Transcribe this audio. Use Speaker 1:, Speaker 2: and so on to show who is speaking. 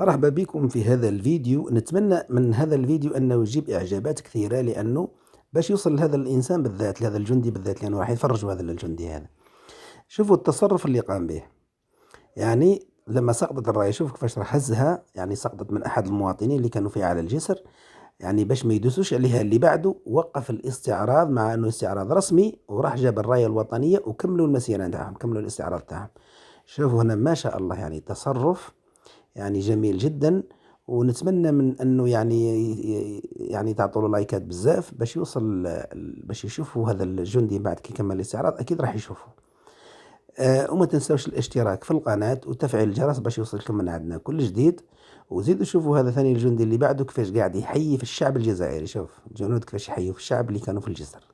Speaker 1: مرحبا بكم في هذا الفيديو. نتمنى من هذا الفيديو أنه يجيب إعجابات كثيرة، لأنه باش يوصل لهذا الإنسان بالذات، لهذا الجندي بالذات، لأنه راح يتفرجوا هذا الجندي هذا. شوفوا التصرف اللي قام به. يعني لما سقطت الراية، شوف كيفاش راح هزها، يعني سقطت من أحد المواطنين اللي كانوا فيها على الجسر. يعني باش ما يدوسوش عليها اللي بعده، وقف الاستعراض مع أنه استعراض رسمي، وراح جاب الراية الوطنية وكملوا المسيرة نتاعهم، كملوا الاستعراض تاعهم. شوفوا هنا ما شاء الله، يعني تصرف يعني جميل جدا. ونتمنى من انه يعني تعطوا له لايكات بزاف باش يوصل، باش يشوفوا هذا الجندي بعد كي كمل الاستعراض، اكيد راح يشوفوا. وما تنسوش الاشتراك في القناة وتفعيل الجرس باش يوصلكم من عندنا كل جديد. وزيدوا شوفوا هذا ثاني الجندي اللي بعده كيفاش قاعد يحيي في الشعب الجزائري. شوف الجنود كيفاش يحيوا في الشعب اللي كانوا في الجسر.